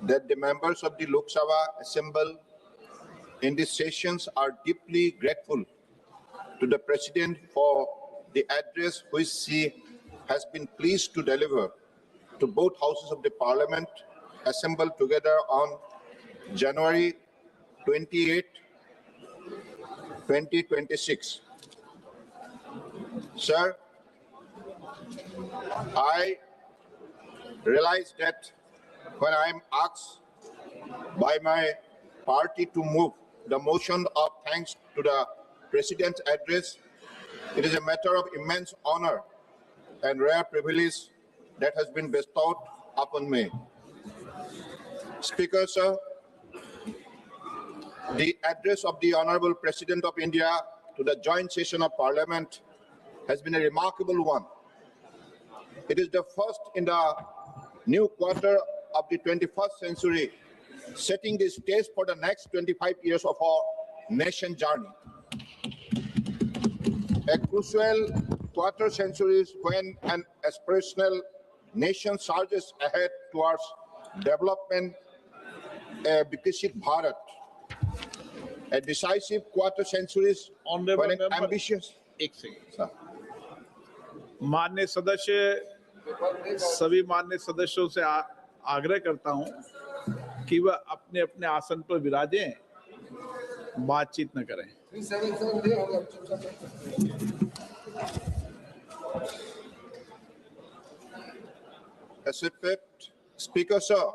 that the members of the Lok Sabha assembled in these sessions are deeply grateful to the President for the address which she has been pleased to deliver to both houses of the Parliament assembled together on January 28, 2026. Sir, I realize that when I am asked by my party to move the motion of thanks to the President's address, it is a matter of immense honor and rare privilege that has been bestowed upon me. Speaker, sir, the address of the Honorable President of India to the joint session of Parliament has been a remarkable one. It is the first in the new quarter of the 21st century, setting the stage for the next 25 years of our nation journey. A crucial quarter century when an aspirational nation surges ahead towards development, a Viksit Bharat. A decisive quarter centuries when an ambitious... एक second, माननीय सदस्य, सभी माननीय सदस्यों से आग्रह करता हूं कि वह अपने अपने आसन पर विराजें, बातचीत न करें। Speaker, sir,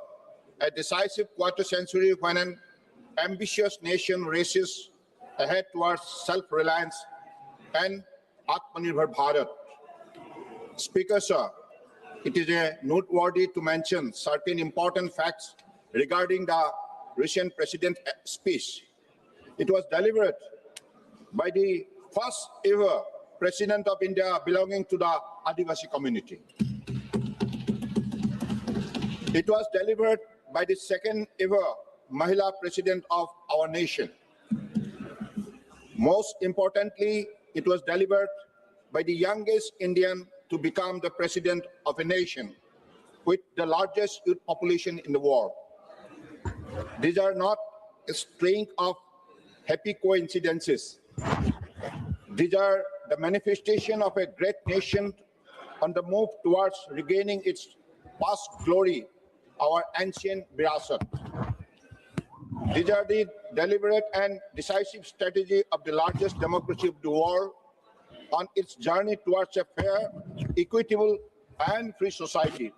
a decisive quarter century when an ambitious nation races ahead towards self-reliance and Atmanirbhar Bharat. Speaker, sir, it is noteworthy to mention certain important facts regarding the recent President's speech. It was delivered by the first ever President of India belonging to the Adivasi community. It was delivered by the second ever Mahila President of our nation. Most importantly, it was delivered by the youngest Indian to become the President of a nation with the largest youth population in the world. These are not a string of happy coincidences. These are the manifestation of a great nation on the move towards regaining its past glory, our ancient virasat. These are the deliberate and decisive strategy of the largest democracy of the world on its journey towards a fair, equitable, and free society.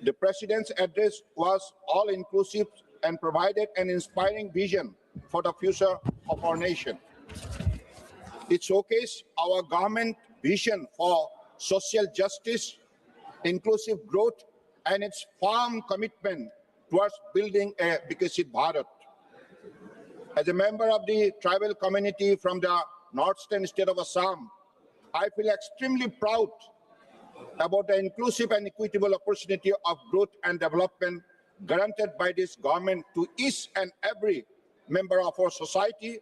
The President's address was all-inclusive and provided an inspiring vision for the future of our nation. It showcased our government vision for social justice, inclusive growth, and its firm commitment towards building a Viksit Bharat. As a member of the tribal community from the northeastern state of Assam, I feel extremely proud about the inclusive and equitable opportunity of growth and development granted by this government to each and every member of our society,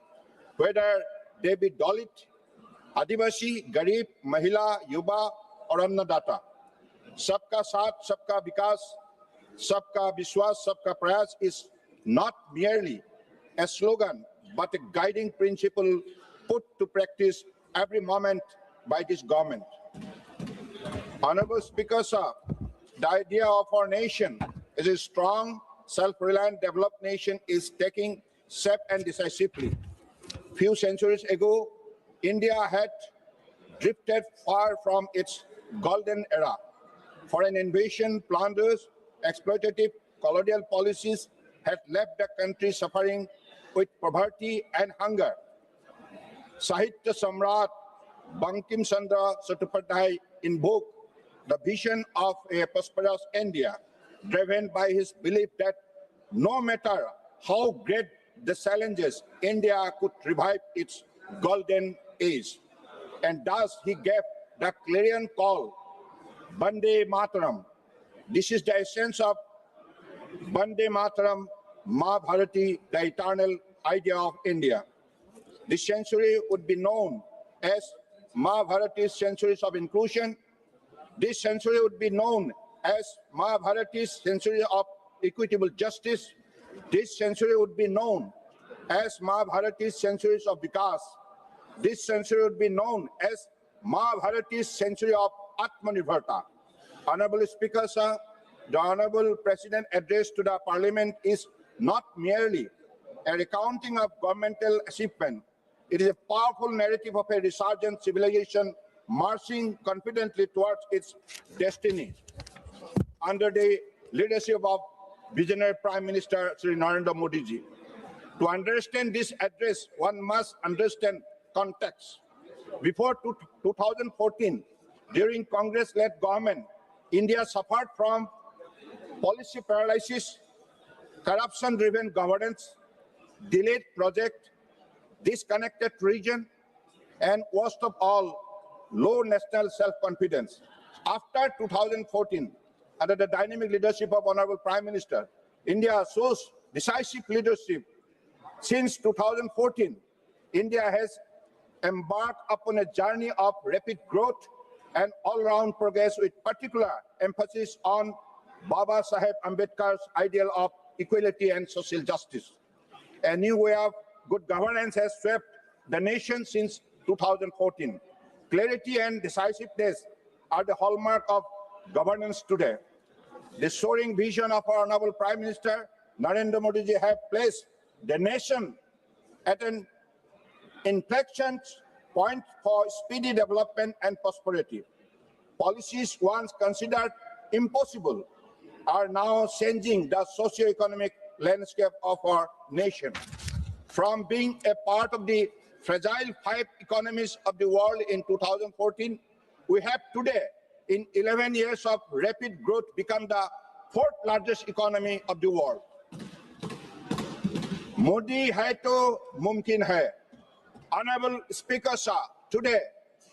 whether they be Dalit, Adivasi, Garib, Mahila, Yuva, or Annadata. Sabka Saath, Sabka Vikas, Sabka Vishwas, Sabka Prayas is not merely a slogan, but a guiding principle put to practice every moment by this government. Honorable Speaker, sir, the idea of our nation is a strong, self-reliant, developed nation is taking shape and decisively. Few centuries ago, India had drifted far from its golden era. Foreign invasion, plunders, exploitative colonial policies had left the country suffering with poverty and hunger. Sahitya Samrat Bankim Chandra Chattopadhyay invoked the vision of a prosperous India, driven by his belief that no matter how great the challenges, India could revive its golden age. And thus he gave the clarion call, Vande Mataram. This is the essence of Vande Mataram, Ma Bharati, the eternal idea of India. This century would be known as Ma Bharati's centuries of inclusion. This century would be known as Ma Bharati's century of equitable justice, this century would be known as Mahabharati's centuries of Vikas. This century would be known as Mahabharati's century of Atmanirbharta. Honorable Speaker, sir, the Honorable President address to the Parliament is not merely a recounting of governmental achievement. It is a powerful narrative of a resurgent civilization marching confidently towards its destiny under the leadership of visionary Prime Minister Sri Narendra Modi ji. To understand this address, one must understand context. Before 2014, during Congress-led government, India suffered from policy paralysis, corruption-driven governance, delayed project, disconnected region, and worst of all, low national self-confidence. After 2014, under the dynamic leadership of Honorable Prime Minister, India shows decisive leadership. Since 2014, India has embarked upon a journey of rapid growth and all-round progress with particular emphasis on Baba Saheb Ambedkar's ideal of equality and social justice. A new way of good governance has swept the nation since 2014. Clarity and decisiveness are the hallmark of governance today. The soaring vision of our Honorable Prime Minister Narendra Modi ji have placed the nation at an inflection point for speedy development and prosperity. Policies once considered impossible are now changing the socio-economic landscape of our nation. From being a part of the fragile 5 economies of the world in 2014, we have today, in 11 years of rapid growth, become the 4th largest economy of the world. Modi hai to mumkin hai. Honorable Speaker, sir, today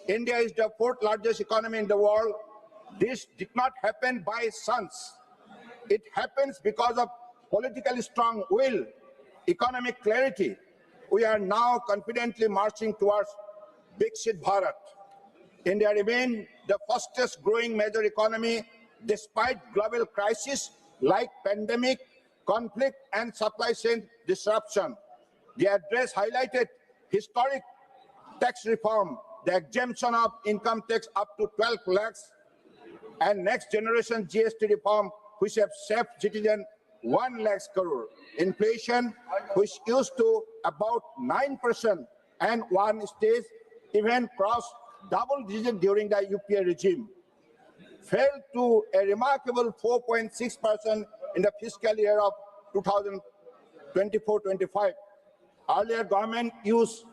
India is the 4th largest economy in the world. This did not happen by chance. It happens because of politically strong will, economic clarity. We are now confidently marching towards Viksit Bharat. India remains the fastest growing major economy despite global crises like pandemic, conflict, and supply chain disruption. The address highlighted historic tax reform, the exemption of income tax up to 12 lakhs, and next generation GST reform, which have saved citizens 1 lakh crore. Inflation, which used to about 9%, and one stage even crossed double digit during the UPA regime, fell to a remarkable 4.6% in the fiscal year of 2024-25. Earlier government used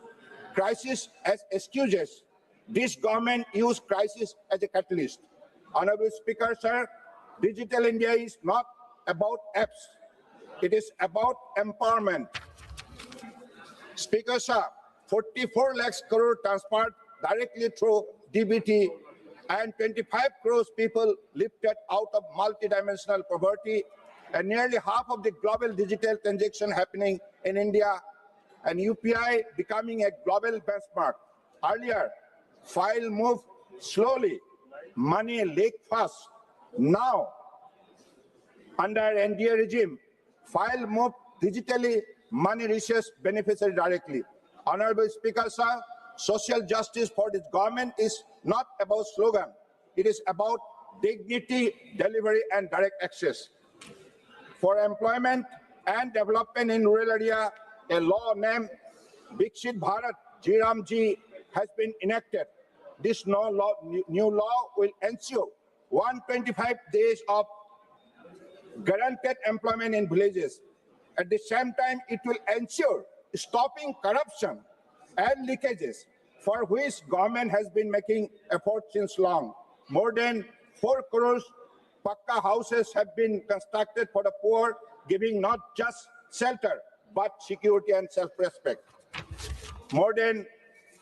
crisis as excuses. This government used crisis as a catalyst. Honorable Speaker, sir, Digital India is not about apps. It is about empowerment. Speaker, sir, 44 lakhs crore transferred directly through DBT and 25 crores people lifted out of multidimensional poverty, and nearly half of the global digital transaction happening in India, and UPI becoming a global benchmark. Earlier, file moved slowly, money leaked fast. Now, under NDA regime, file moved digitally, money reaches beneficiary directly. Honorable Speaker, sir, social justice for this government is not about slogan. It is about dignity, delivery, and direct access. For employment and development in rural area, a law named Viksit Bharat GRAM-G has been enacted. This new law will ensure 125 days of guaranteed employment in villages. At the same time, it will ensure stopping corruption and leakages, for which government has been making efforts since long. More than 4 crores Pakka houses have been constructed for the poor, giving not just shelter, but security and self-respect. More than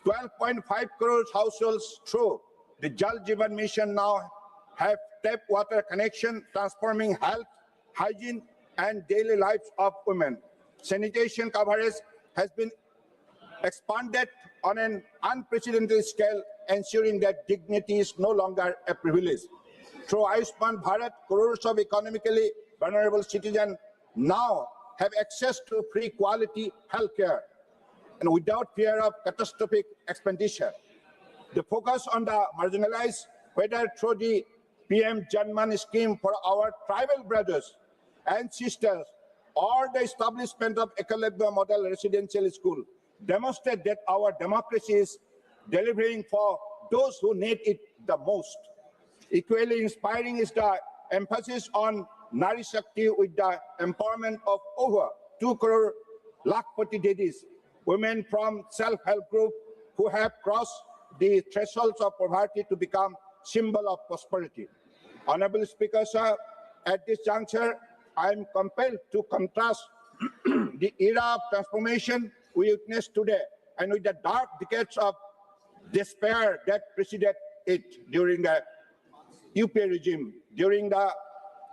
12.5 crores households through the Jal Jeevan Mission now have tap water connection, transforming health, hygiene, and daily lives of women. Sanitation coverage has been expanded on an unprecedented scale, ensuring that dignity is no longer a privilege. Through Ayushman Bharat, crores of economically vulnerable citizens now have access to free quality health care and without fear of catastrophic expenditure. The focus on the marginalized, whether through the PM Janman scheme for our tribal brothers and sisters or the establishment of Ekalabya Model Residential School, demonstrate that our democracy is delivering for those who need it the most. Equally inspiring is the emphasis on Nari Shakti with the empowerment of over 2 crore Lakhpati Didis, women from self-help group who have crossed the thresholds of poverty to become symbol of prosperity. Honorable Speaker, sir, at this juncture, I am compelled to contrast the era of transformation we witness today and with the dark decades of despair that preceded it during the UP regime. During the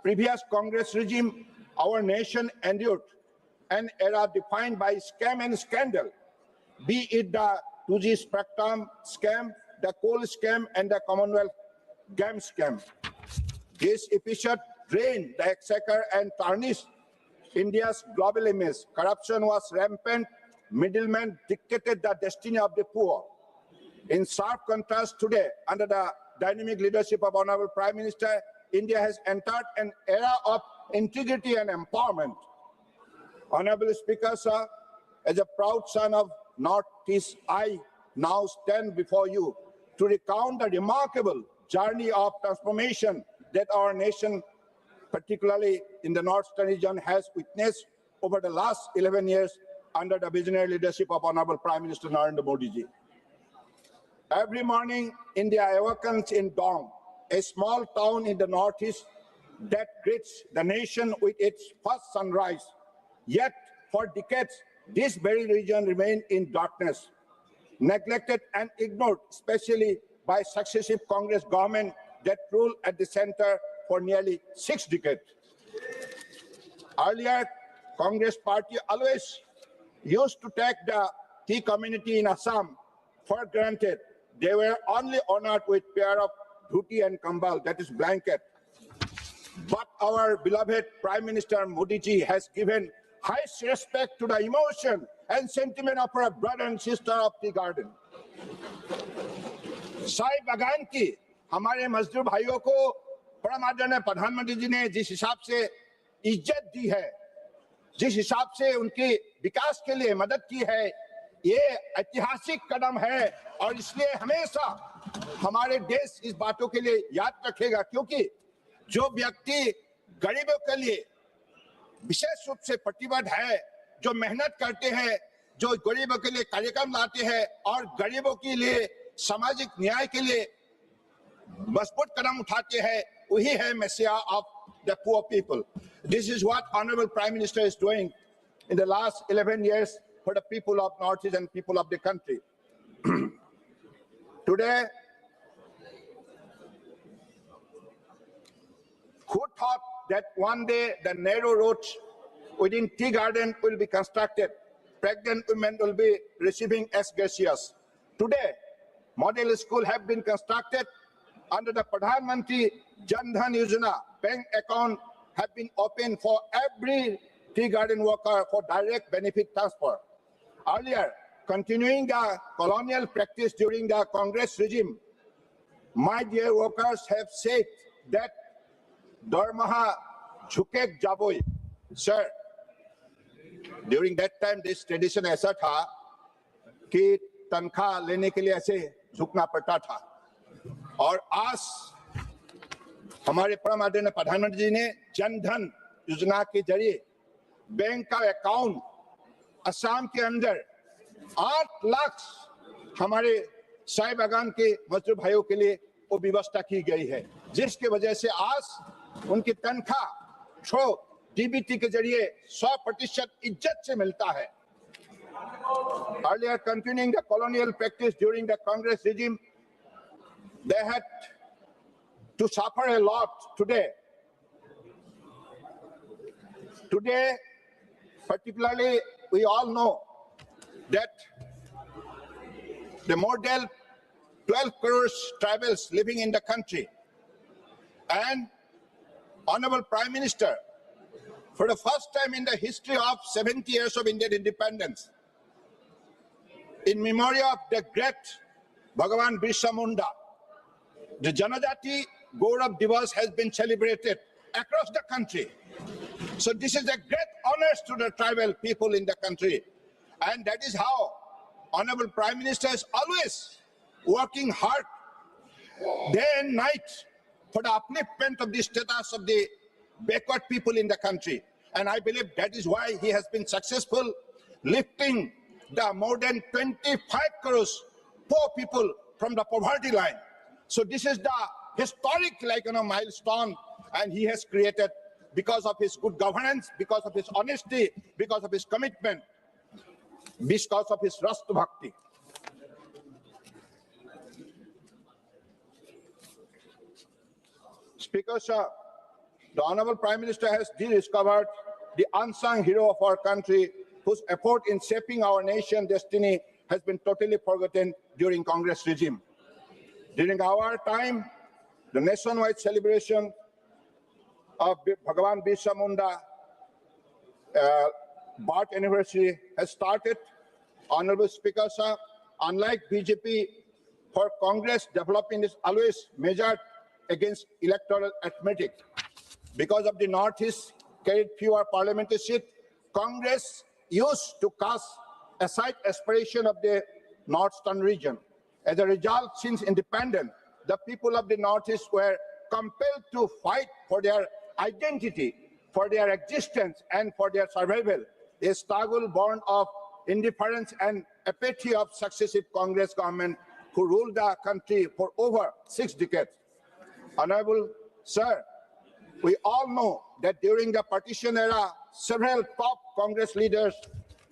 previous Congress regime, our nation endured an era defined by scam and scandal, be it the 2G spectrum scam, the coal scam, and the Commonwealth Games scam. This episode drained the exchequer and tarnished India's global image. Corruption was rampant. Middlemen dictated the destiny of the poor. In sharp contrast today, under the dynamic leadership of Honorable Prime Minister, India has entered an era of integrity and empowerment. Honorable Speaker, sir, as a proud son of Northeast, I now stand before you to recount the remarkable journey of transformation that our nation, particularly in the Northern region, has witnessed over the last 11 years under the visionary leadership of Honorable Prime Minister Narendra Modi ji. Every morning, India awakens in dawn, a small town in the Northeast that greets the nation with its first sunrise. Yet, for decades, this very region remained in darkness, neglected and ignored, especially by successive Congress government that ruled at the center for nearly 6 decades. Earlier, Congress party always used to take the tea community in Assam for granted. They were only honored with pair of dhoti and kambal, that is blanket. But our beloved Prime Minister Modi ji has given highest respect to the emotion and sentiment of our brother and sister of tea garden. Sai बागान की हमारे मजदूर भाइयों को परम आदरणीय प्रधानमंत्री जी ने जिस हिसाब से इज्जत दी है, जिस हिसाब से उनके विकास के लिए मदद की है, ये ऐतिहासिक कदम है और इसलिए हमेशा हमारे देश इस बातों के लिए याद रखेगा, क्योंकि जो व्यक्ति गरीबों के लिए विशेष रूप से प्रतिबद्ध है, जो मेहनत करते हैं, जो गरीबों के लिए कार्यक्रम लाते हैं और गरीबों के लिए सामाजिक न्याय के लिए मजबूत कदम उठाते हैं, वही है Moesia of the poor people. This is what Honorable Prime Minister is doing in the last 11 years for the people of Northeast and people of the country. Today, who thought that one day the narrow roads within tea garden will be constructed, pregnant women will be receiving ex gracias. Today, model schools have been constructed under the Pradhan Mantri Jan Dhan Yojana. Bank account have been opened for every tea garden worker for direct benefit transfer. Earlier, continuing the colonial practice during the Congress regime, my dear workers have said that Dharmaha Jhukek Jaboi. Sir, during that time this tradition ऐसा था कि तनख्वाह लेने के लिए ऐसे झुकना पड़ता था, और आज हमारे परम आदरणीय प्रधानमंत्री जी ने जन धन योजना के जरिए बैंक का अकाउंट असम के अंदर 8 लाख हमारे साई बागान के मजदूर भाइयों के लिए वो व्यवस्था की गई है, जिसकी वजह से आज उनकी तनख्वाह थ्रू डीबीटी के जरिए 100% इज्जत से मिलता है. Earlier, continuing the colonial practice during the Congress regime, they had to suffer a lot. Today, particularly, we all know that the more than 12 crores tribals living in the country, and Honorable Prime Minister for the first time in the history of 70 years of Indian independence, in memory of the great Bhagavan Birsa Munda, the Janajati Gaurav Divas has been celebrated across the country. So this is a great honor to the tribal people in the country. And that is how Honorable Prime Minister is always working hard, day and night, for the upliftment of the status of the backward people in the country. And I believe that is why he has been successful lifting the more than 25 crores poor people from the poverty line. So this is the historic milestone, and he has created because of his good governance, because of his honesty, because of his commitment, because of his Rashtra Bhakti. Speaker, sir, the Honorable Prime Minister has rediscovered the unsung hero of our country, whose effort in shaping our nation's destiny has been totally forgotten during Congress regime. During our time, the nationwide celebration of Bhagavan Birsa Munda birth anniversary has started. Honorable Speaker, sir, unlike BJP, for Congress, development is always measured against electoral arithmetic. Because of the Northeast carried fewer parliamentary seats, Congress used to cast aside aspiration of the Northeastern region. As a result, since independence, the people of the Northeast were compelled to fight for their identity, for their existence, and for their survival. A struggle born of indifference and apathy of successive Congress government who ruled the country for over 6 decades. Honorable Sir, we all know that during the partition era, several top Congress leaders,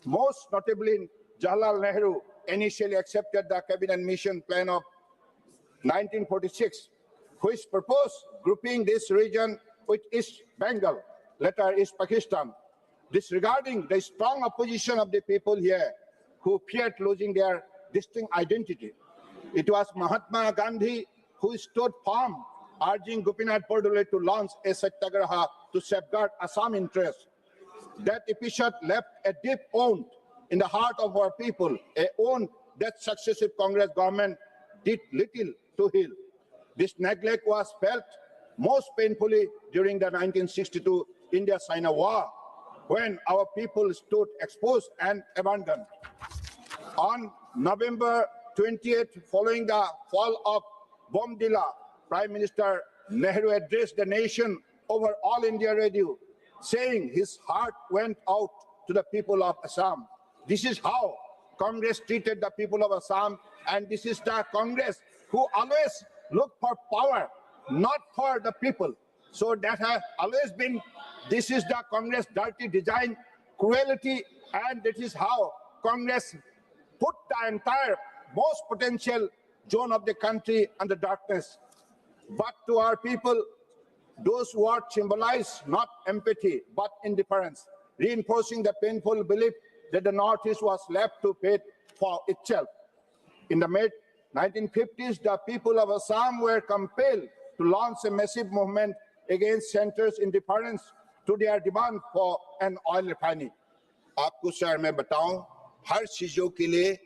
most notably Jawaharlal Nehru, initially accepted the cabinet mission plan of 1946, which proposed grouping this region with East Bengal, later East Pakistan, disregarding the strong opposition of the people here who feared losing their distinct identity. It was Mahatma Gandhi who stood firm, urging Gopinath Bordoloi to launch a satyagraha to safeguard Assam interests. That episode left a deep wound in the heart of our people, a wound that successive Congress government did little to heal. This neglect was felt most painfully during the 1962 India-China war, when our people stood exposed and abandoned. On November 28th, following the fall of Bomdila, Prime Minister Nehru addressed the nation over All India Radio, saying his heart went out to the people of Assam. This is how Congress treated the people of Assam, and this is the Congress who always looked for power, not for the people. So that has always been, this is the Congress dirty design, cruelty, and that is how Congress put the entire most potential zone of the country under darkness. But to our people, those words symbolize not empathy, but indifference, reinforcing the painful belief that the Northeast was left to fend for itself. In the mid-1950s, the people of Assam were compelled to launch a massive movement against center's indifference to their demand for an oil refinery. आपको sir मैं बताऊं, हर चीजों के लिए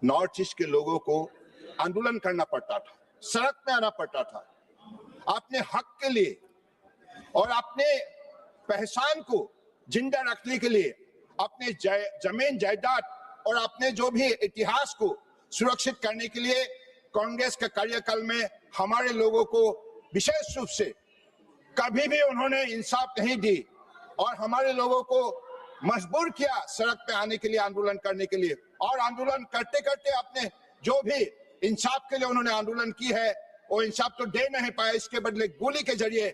north east के लोगों को आंदोलन करना पड़ता था, सड़क में आना पड़ता था, अपने हक के लिए और अपने पहचान को जिंदा रखने के लिए, अपने जमीन जायदाद और अपने जो भी इतिहास को सुरक्षित करने के लिए कांग्रेस के कार्यकाल में हमारे लोगों को विशेष रूप से कभी भी उन्होंने इंसाफ नहीं दी और हमारे लोगों को मजबूर किया सड़क पे आने के लिए, आंदोलन करने के लिए। और आंदोलन करते करते अपने जो भी इंसाफ के लिए उन्होंने आंदोलन की है वो इंसाफ तो दे नहीं पाए, इसके बदले गोली के जरिए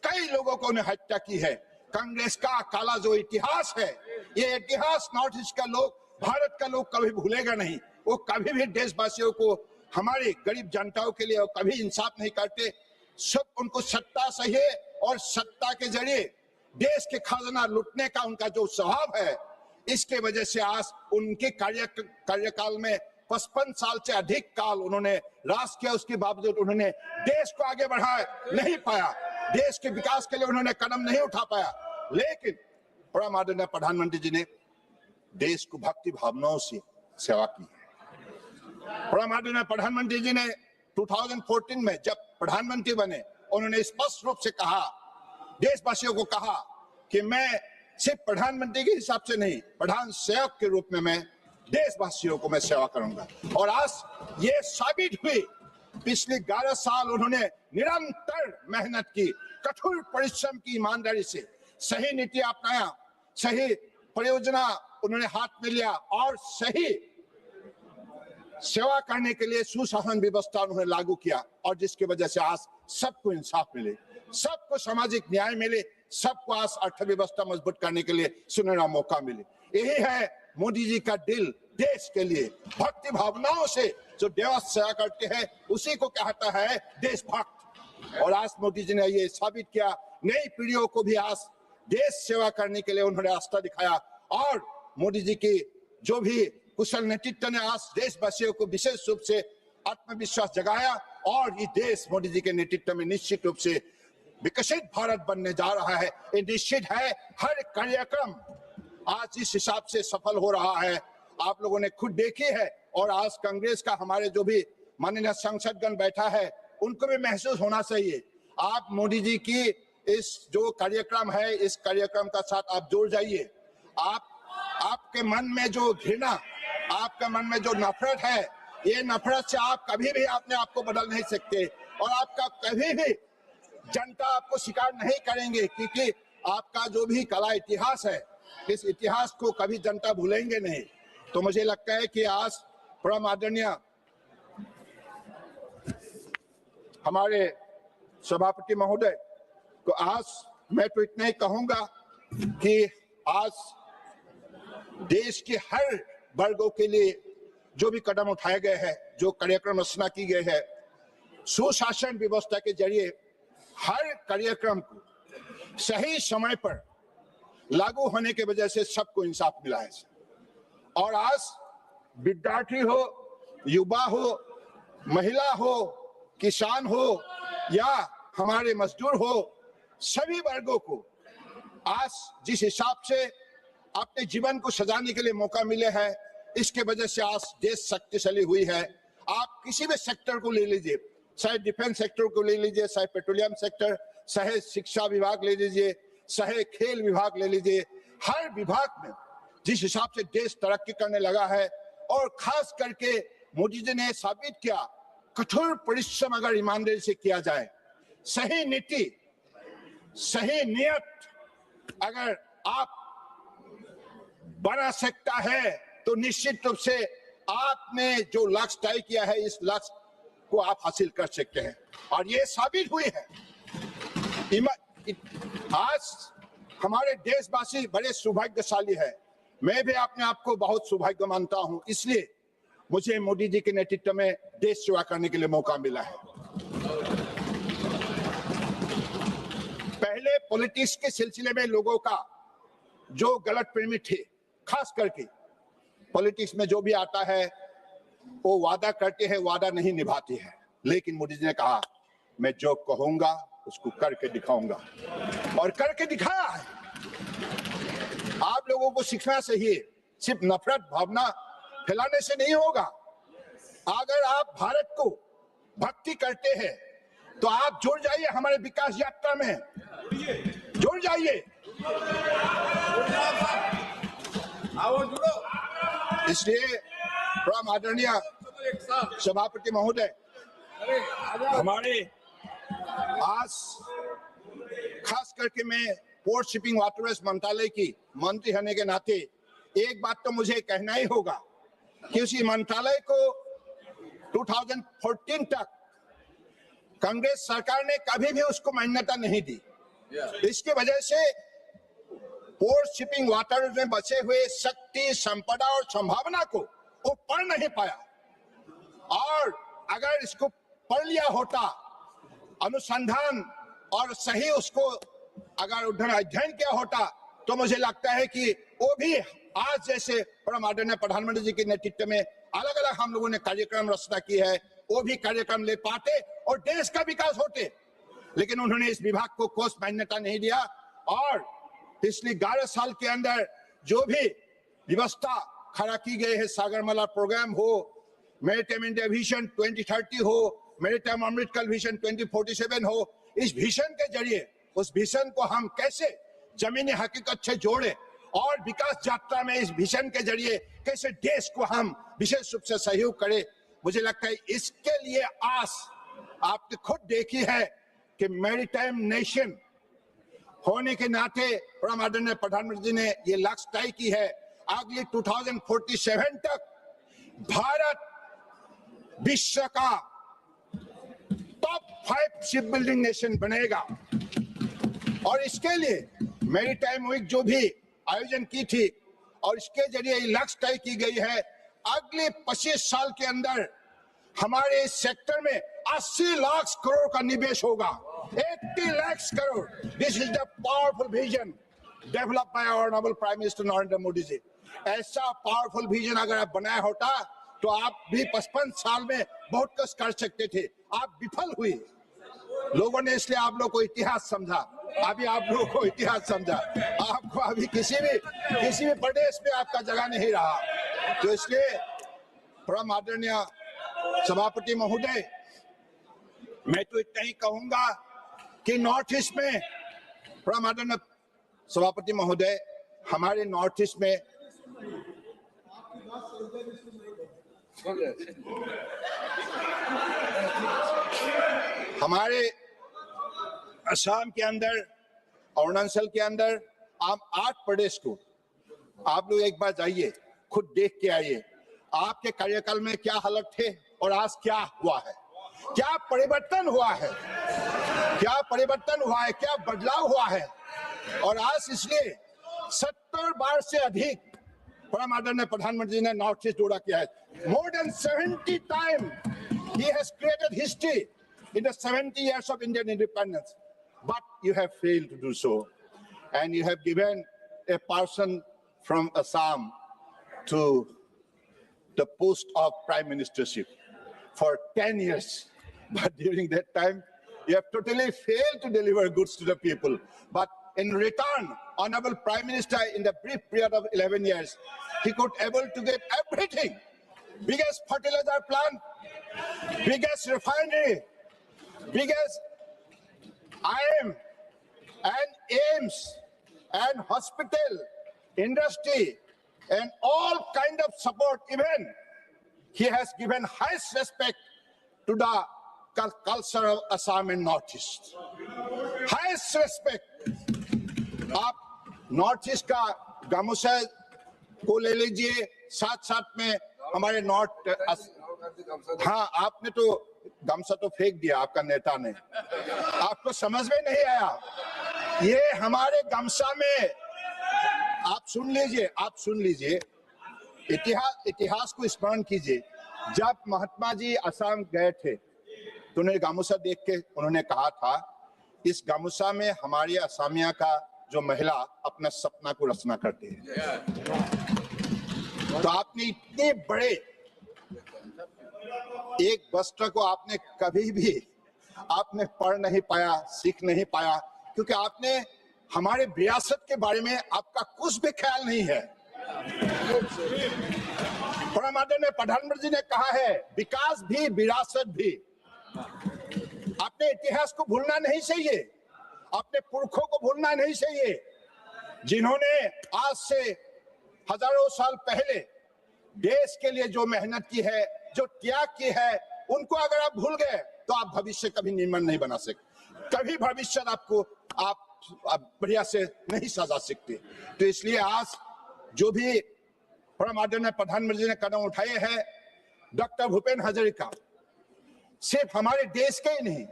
कई लोगों को उन्हें हत्या की है। कांग्रेस का काला जो इतिहास है, ये इतिहास नॉर्थ ईस्ट का लोग, भारत का लोग कभी भूलेगा नहीं। वो कभी भी देशवासियों को, हमारी गरीब जनताओं के लिए वो कभी इंसाफ नहीं करते। सब उनको सत्ता चाहिए और सत्ता के जरिए देश के खजाना लूटने का उनका जो स्वभाव है, इसके वजह से आज उनके कार्यकाल में 55 साल से अधिक काल उन्होंने राज किया, उसके बावजूद उन्होंने देश को आगे बढ़ा नहीं पाया, देश के विकास के लिए उन्होंने कदम नहीं उठा पाया। लेकिन परम आदरणीय प्रधानमंत्री जी ने देश को भक्ति भावनाओं से सेवा की है। परम आदरणीय प्रधानमंत्री जी ने 2014 में जब प्रधानमंत्री बने, उन्होंने स्पष्ट रूप से कहा, देशवासियों को कहा कि मैं सिर्फ प्रधानमंत्री के हिसाब से नहीं, प्रधान सेवक के रूप में मैं देशवासियों को मैं सेवा करूंगा। और आज ये साबित हुई, पिछले 11 साल उन्होंने निरंतर मेहनत की, कठोर परिश्रम की, ईमानदारी से सही नीति अपनाया, सही परियोजना उन्होंने हाथ में लिया और सही सेवा करने के लिए सुशासन व्यवस्था उन्होंने लागू किया, और जिसकी वजह से आज सबको इंसाफ मिले, सबको सामाजिक न्याय मिले, सबको आज अर्थव्यवस्था मजबूत करने के लिए सुनहरा मौका मिले। यही है मोदी जी का दिल, देश के लिए भक्ति भावनाओं से जो देश सेवा करते हैं उसी को कहता है देशभक्त। और आज मोदी जी ने ये साबित किया, नई पीढ़ियों को भी आज देश सेवा करने के लिए उन्होंने रास्ता दिखाया, और मोदी जी की जो भी कुशल नेतृत्व ने आज देशवासियों को विशेष रूप से आत्मविश्वास जगाया, और ये देश मोदी जी के नेतृत्व में निश्चित रूप से विकसित भारत बनने जा रहा है। ये निश्चित है, हर कार्यक्रम आज इस हिसाब से सफल हो रहा है, आप लोगों ने खुद देखी है। और आज कांग्रेस का हमारे जो भी माननीय सांसदगण बैठा है, उनको भी महसूस होना चाहिए, आप मोदी जी की इस जो कार्यक्रम है, इस कार्यक्रम का साथ आप जुड़ जाइए। आपके मन में जो घृणा, आपके मन में जो नफरत है, ये नफरत से आप कभी भी अपने आप को बदल नहीं सकते, और आपका कभी भी जनता आपको स्वीकार नहीं करेंगे, क्योंकि आपका जो भी कला इतिहास है, इस इतिहास को कभी जनता भूलेंगे नहीं। तो मुझे लगता है कि आज परम आदरणीय हमारे सभापति महोदय को आज मैं तो इतना ही कहूंगा कि आज देश के हर वर्गों के लिए जो भी कदम उठाए गए हैं, जो कार्यक्रम रचना की गई है, सुशासन व्यवस्था के जरिए हर कार्यक्रम को सही समय पर लागू होने की वजह से सबको इंसाफ मिला है। और आज विद्यार्थी हो, युवा हो, महिला हो, किसान हो या हमारे मजदूर हो, सभी वर्गों को आज जिस हिसाब से अपने जीवन को सजाने के लिए मौका मिले हैं, इसके वजह से आज देश शक्तिशाली हुई है। आप किसी भी सेक्टर को ले लीजिए, चाहे डिफेंस सेक्टर को ले लीजिए, चाहे पेट्रोलियम सेक्टर, चाहे शिक्षा विभाग ले लीजिए, चाहे खेल विभाग ले लीजिए, हर विभाग में जिस हिसाब से देश तरक्की करने लगा है, और खास करके मोदी जी ने साबित किया, कठोर परिश्रम अगर ईमानदारी से किया जाए, सही नीति, सही नियत अगर आप बना सकता है, तो निश्चित रूप से आपने जो लक्ष्य तय किया है, इस लक्ष्य को आप हासिल कर सकते हैं। और ये साबित हुई है। आज हमारे देशवासी बड़े सौभाग्यशाली है, मैं भी अपने आप को बहुत सौभाग्य मानता हूं, इसलिए मुझे मोदी जी के नेतृत्व में देश सेवा करने के लिए मौका मिला है। पहले पॉलिटिक्स के सिलसिले में लोगों का जो गलतफहमी थी, खास करके पॉलिटिक्स में जो भी आता है वो वादा करते हैं, वादा नहीं निभाते हैं, लेकिन मोदी जी ने कहा मैं जो कहूंगा उसको करके दिखाऊंगा, और करके दिखाया है। आप लोगों को सीखना चाहिए, सिर्फ नफरत भावना फैलाने से नहीं होगा। अगर आप भारत को भक्ति करते हैं तो आप जुड़ जाइए हमारे विकास यात्रा में, जुड़ जाइए। इसलिए परम आदरणीय सभापति महोदय, हमारे आज खास करके मैं पोर्ट शिपिंग वाटरवेज मंत्रालय की मंत्री होने के नाते एक बात तो मुझे कहना ही होगा कि उसी मंत्रालय को 2014 तक कांग्रेस सरकार ने कभी भी उसको मान्यता नहीं दी। इसकी वजह से पोर्ट शिपिंग वाटर में बचे हुए शक्ति, संपदा और संभावना को वो पढ़ नहीं पाया, और अगर इसको पढ़ लिया होता, अनुसंधान और सही उसको अगर उन्होंने अध्ययन किया होता, तो मुझे लगता है कि वो भी आज जैसे परम आदरणीय प्रधानमंत्री जी के नेतृत्व में अलग अलग हम लोगों ने कार्यक्रम रचना की है, वो भी कार्यक्रम ले पाते और देश का विकास होते। लेकिन उन्होंने इस विभाग को कोष मान्यता नहीं दिया, और पिछले 11 साल के अंदर जो भी व्यवस्था खड़ा की गई है, सागरमाला प्रोग्राम हो, मैरीटाइम इंडिया विजन 2030 हो, मैरीटाइम अमृतकाल विजन 2047 हो, इस विजन के जरिए उस विजन को हम कैसे जमीनी हकीकत से जोड़े और विकास यात्रा में इस विजन के जरिए कैसे देश को हम विशेष रूप से सहयोग करें, मुझे लगता है इसके लिए आस आपने खुद देखी है कि मैरीटाइम नेशन होने के नाते आदरणीय प्रधानमंत्री जी ने ये लक्ष्य तय की है, अगले 2047 तक भारत विश्व का टॉप 5 शिप बिल्डिंग नेशन बनेगा। और इसके लिए मैरीटाइम वीक जो भी आयोजन की थी और इसके जरिए लक्ष्य तय की गई है, अगले 25 साल के अंदर हमारे इस सेक्टर में 80 लाख करोड़ का निवेश होगा, 80 lakh crore. This is the powerful vision develop by our honourable prime minister Narendra Modi ji. ऐसा पावरफुल विजन अगर आप बनाया होता तो आप भी 55 साल में बहुत कुछ कर सकते थे, आप विफल हुए। लोगों ने इसलिए आप लोग को इतिहास समझा, अभी आप लोगों को इतिहास समझा, आपको अभी किसी भी प्रदेश में आपका जगह नहीं रहा। तो इसलिए परम आदरणीय सभापति महोदय, मैं तो इतना ही कहूंगा कि नॉर्थ ईस्ट में, परम आदरणीय सभापति महोदय, हमारे नॉर्थ ईस्ट में हमारे असम के अंदर, अरुणाचल के अंदर, आप 8 प्रदेश को आप लोग एक बार जाइए, खुद देख के आइए, आपके कार्यकाल में क्या हालत थे और आज क्या हुआ है, क्या परिवर्तन हुआ है, क्या परिवर्तन हुआ है, क्या बदलाव हुआ है। और आज इसलिए 70 बार से अधिक परम आदरणीय प्रधानमंत्री ने नॉर्थ ईस्ट दौरा किया है। More than 70 time he has created history in the 70 years of Indian independence, but you have failed to do so, and you have given a person from Assam to the post of prime ministership for 10 years, but during that time you have totally failed to deliver goods to the people. But in return, honorable prime minister, in the brief period of 11 years, he could able to get everything: biggest fertilizer plant, biggest refinery, biggest IM and AIMS and hospital, industry, and all kind of support. Even he has given highest respect to the culture of Assam and Northeast. Highest respect. आप north east का गामोसा को ले लीजिए, साथ में हमारे north, हाँ आपने तो गामसा तो फेंक दिया आपका नेता ने, आपको समझ में नहीं आया। ये हमारे गामसा में आप सुन लीजिए, इतिहास को स्मरण कीजिए। जब महात्मा जी असम गए थे तो उन्हें गामोसा देख के उन्होंने कहा था, इस गामोसा में हमारे असमिया का जो महिला अपना सपना को रचना करती है। तो आपने इतने बड़े एक वस्त्र को आपने कभी भी आपने पढ़ नहीं पाया, सीख नहीं पाया, क्योंकि आपने हमारे विरासत के बारे में आपका कुछ भी ख्याल नहीं है। परम आदरणीय प्रधानमंत्री जी ने कहा है, विकास भी विरासत भी। अपने इतिहास को भूलना नहीं चाहिए, अपने पुरखों को भूलना नहीं चाहिए, जिन्होंने आज से हजारों साल पहले देश के लिए जो मेहनत की है, जो त्याग की है, उनको अगर आप भूल गए तो आप भविष्य कभी निर्माण नहीं बना सकते, कभी भविष्य आपको आप बढ़िया से नहीं सजा सकते। तो इसलिए आज जो भी परम आदरणीय प्रधानमंत्री ने कदम उठाए हैं, डॉक्टर भूपेन हजारिका सिर्फ हमारे देश के ही नहीं,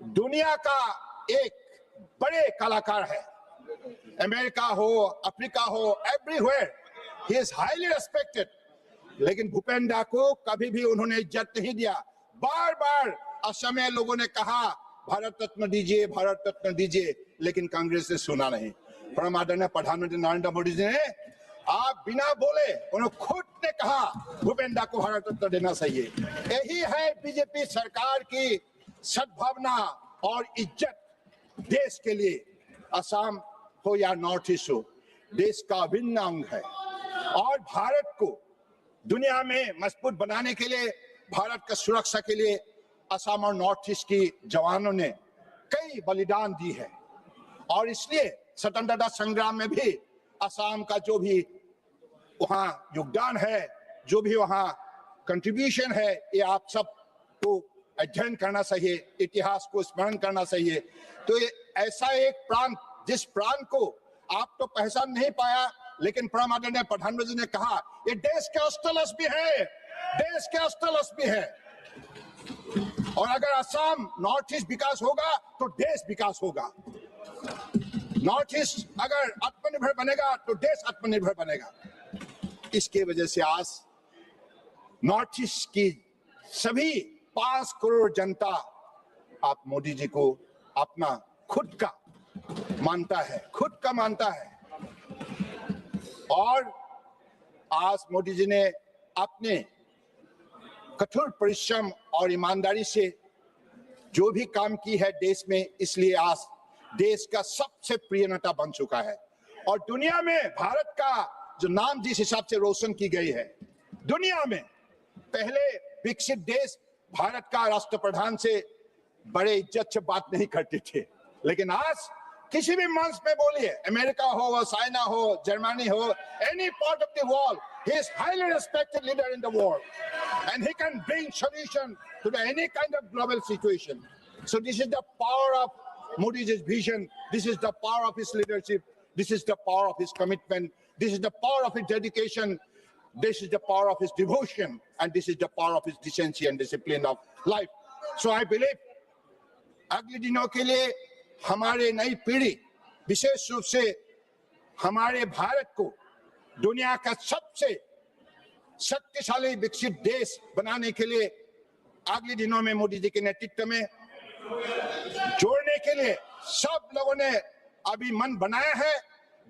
दुनिया का एक बड़े कलाकार है। अमेरिका हो, अफ्रीका हो, everywhere he is highly respected. लेकिन भूपेन दा को कभी भी उन्होंने इज्जत नहीं दिया। बार बार असमिया लोगों ने कहा भारत रत्न दीजिए, भारत रत्न दीजिए, लेकिन कांग्रेस ने सुना नहीं। परम आदरणीय प्रधानमंत्री नरेंद्र मोदी जी ने आप बिना बोले, उन्होंने खुद ने कहा भूपेन दा को भारत रत्न देना चाहिए। यही है बीजेपी सरकार की सद्भावना और इज्जत देश के लिए। असम हो या नॉर्थ ईस्ट हो, देश का अभिन्न अंग है। और भारत को दुनिया में मजबूत बनाने के लिए, भारत का सुरक्षा के लिए असम और नॉर्थ ईस्ट की जवानों ने कई बलिदान दी है। और इसलिए स्वतंत्रता संग्राम में भी असम का जो भी वहां योगदान है, जो भी वहां कंट्रीब्यूशन है, ये आप सबको अध्ययन करना चाहिए, इतिहास को स्मरण करना चाहिए। तो ये ऐसा एक प्रांत, जिस प्रांत को आप तो पहचान नहीं पाया, लेकिन परम आदरणीय प्रधानमंत्री ने कहा ये देश के अस्थलस भी है, देश के अस्थलस भी है। और अगर असम नॉर्थ ईस्ट विकास होगा तो देश विकास होगा। नॉर्थ ईस्ट अगर आत्मनिर्भर बनेगा तो देश आत्मनिर्भर बनेगा। इसके वजह से आज नॉर्थ ईस्ट की सभी 5 करोड़ जनता आप मोदी जी को अपना खुद का मानता है, खुद का मानता है। और आज मोदी जी ने अपने कठोर परिश्रम और ईमानदारी से जो भी काम की है देश में, इसलिए आज देश का सबसे प्रिय नेता बन चुका है। और दुनिया में भारत का जो नाम जिस हिसाब से रोशन की गई है, दुनिया में पहले विकसित देश भारत का राष्ट्रप्रधान से बड़े इज्जत से बात नहीं करते थे, लेकिन आज किसी भी मंच में बोलिए, अमेरिका हो, चाइना हो, जर्मनी हो, any part of the world, he is highly respected leader in the world and he can bring solution to any kind of global situation. So this is the power of Modi's vision, this is the power of his leadership, this is the power of his commitment, this is the power of his dedication, this is the power of his devotion, and this is the power of his decency and discipline of life. So I believe अगले दिनों के लिए हमारे नई पीढ़ी, विशेष रूप से हमारे भारत को दुनिया का सबसे शक्तिशाली विकसित देश बनाने के लिए अगले दिनों में मोदी जी के नेतृत्व में जोड़ने के लिए सब लोगों ने अभी मन बनाया है।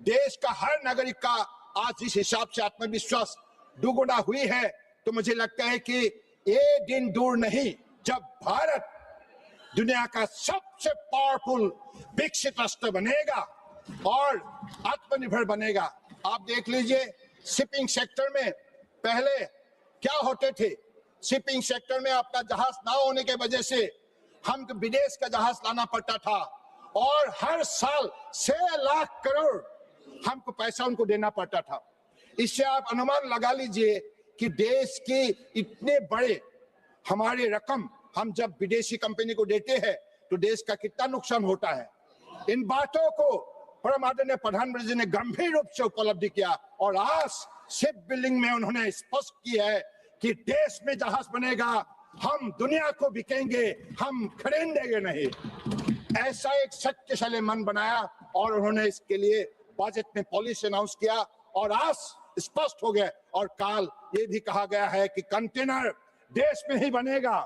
देश का हर नागरिक का आज इस हिसाब से आत्मविश्वास दुगुना हुई है, तो मुझे लगता है कि ये दिन दूर नहीं जब भारत दुनिया का सबसे पावरफुल विकसित राष्ट्र बनेगा और आत्मनिर्भर बनेगा। आप देख लीजिए, शिपिंग सेक्टर में पहले क्या होते थे, शिपिंग सेक्टर में अपना जहाज ना होने के वजह से हमको विदेश का जहाज लाना पड़ता था और हर साल 6 लाख करोड़ हमको पैसा उनको देना पड़ता था। इससे आप अनुमान लगा लीजिए कि देश के इतने बड़े हमारे रकम हम जब विदेशी कंपनी को देते हैं तो देश का कितना नुकसान होता है। इन बातों को परम आदरणीय प्रधानमंत्री जी ने गंभीर रूप से उपलब्धि किया और आज शिप बिल्डिंग में उन्होंने स्पष्ट किया है कि देश में जहाज बनेगा, हम दुनिया को बिकेंगे, हम खरीदेंगे नहीं। ऐसा एक शक्तिशाली मन बनाया और उन्होंने इसके लिए बजट में पॉलिसी अनाउंस किया और आज स्पष्ट हो गया। और कल ये भी कहा गया है कि कंटेनर देश में ही बनेगा,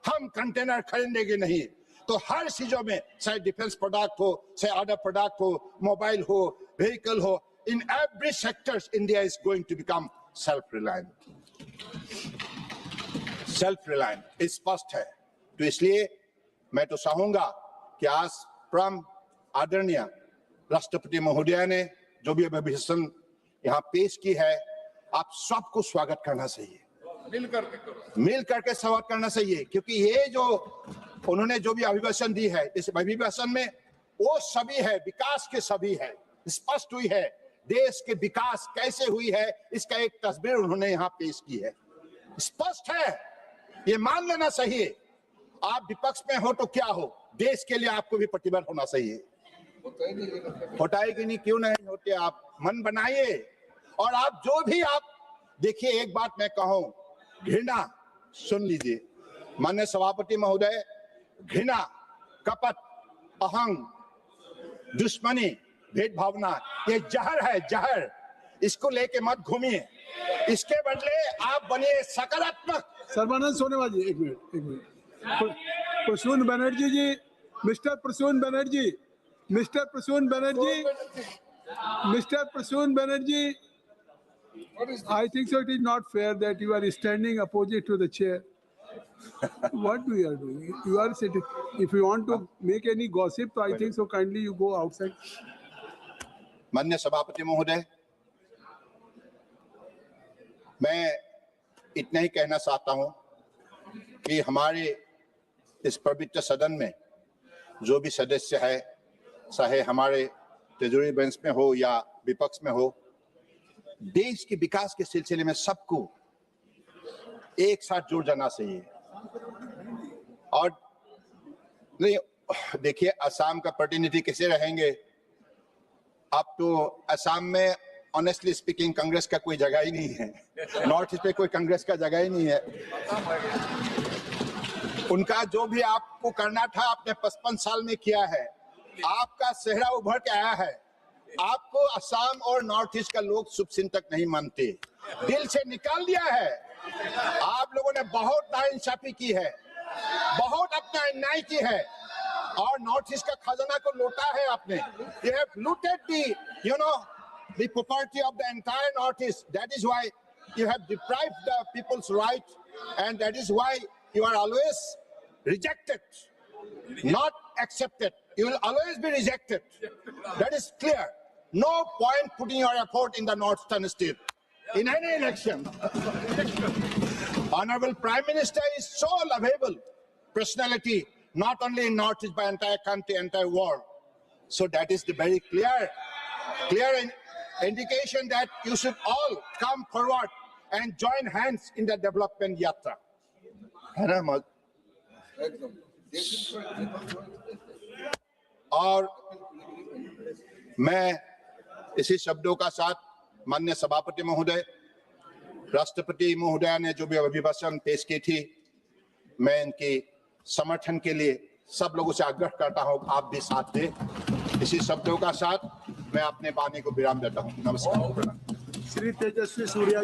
हम कंटेनर खरीदेंगे नहीं। तो हर चीजों में, चाहे डिफेंस प्रोडक्ट हो, चाहे अदर प्रोडक्ट हो, मोबाइल हो, व्हीकल हो, in every sectors India is going to become self reliant. Self reliant स्पष्ट है। तो इसलिए मैं तो चाहूंगा कि आज परम आदरणीय राष्ट्रपति महोदय ने जो भी अभिभाषण यहाँ पेश की है, आप सबको स्वागत करना चाहिए, मिल करके स्वागत करना चाहिए, क्योंकि ये जो उन्होंने जो भी अभिभाषण दी है, इस अभिभाषण में वो सभी है, विकास के सभी है, स्पष्ट हुई है, देश के विकास कैसे हुई है इसका एक तस्वीर उन्होंने यहाँ पेश की है। स्पष्ट है, ये मान लेना चाहिए। आप विपक्ष में हो तो क्या हो, देश के लिए आपको भी प्रतिबद्ध होना चाहिए। होता है कि नहीं, क्यों नहीं होते? आप मन बनाइए और आप जो भी आप देखिए, एक बात मैं कहूं, घृणा सुन लीजिए माननीय सभापति महोदय, घृणा, कपट, अहंग, दुश्मनी, भेदभावना, ये जहर है, जहर। इसको लेके मत घूमिए, इसके बदले आप बनिए सकारात्मक। सर्बानंद सोनोवाल जी, एक minute. Prasun Banerjee ji, mister Prasun Banerjee, mister Prasun Banerjee, mister Prasun Banerjee, I think so it is not fair that you are standing opposite to the chair. What we are doing? You are sitting. If you want to make any gossip, so I think so kindly you go outside. माननीय सभापति महोदय, मैं इतना ही कहना चाहता हूं कि हमारे इस पवित्र सदन में जो भी सदस्य है, चाहे हमारे तिजोरी बेंच में हो या विपक्ष में हो, देश के विकास के सिलसिले में सबको एक साथ जुड़ जाना चाहिए। और नहीं, देखिए असम का प्रतिनिधि कैसे रहेंगे? अब तो असम में ऑनेस्टली स्पीकिंग कांग्रेस का कोई जगह ही नहीं है, नॉर्थ ईस्ट में कोई कांग्रेस का जगह ही नहीं है। उनका जो भी आपको करना था आपने 55 साल में किया है, आपका चेहरा उभर के आया है। आपको असम और नॉर्थ ईस्ट का लोग शुभचिंतक नहीं मानते, दिल से निकाल दिया है। आप लोगों ने बहुत नाइंसाफी की है, बहुत अपना अन्याय की है और नॉर्थ ईस्ट का खजाना को लूटा है आपने। You have looted the property of the entire Northeast. That is why you have deprived the people's right, and that is why you are always rejected, not accepted. You will always be rejected. That is clear. No point putting your effort in the northern state in any election. Honorable Prime Minister is so lovable personality, not only in Northeast but entire country, entire world. So that is the very clear indication that you should all come forward and join hands in the development yatra. है ना मत? और मैं इसी शब्दों का साथ माननीय सभापति महोदय, राष्ट्रपति महोदय ने जो भी अभिभाषण पेश की थी, मैं इनके समर्थन के लिए सब लोगों से आग्रह करता हूं आप भी साथ दें। इसी शब्दों का साथ मैं अपने वाणी को विराम देता हूं। नमस्कार। श्री तेजस्वी सूर्या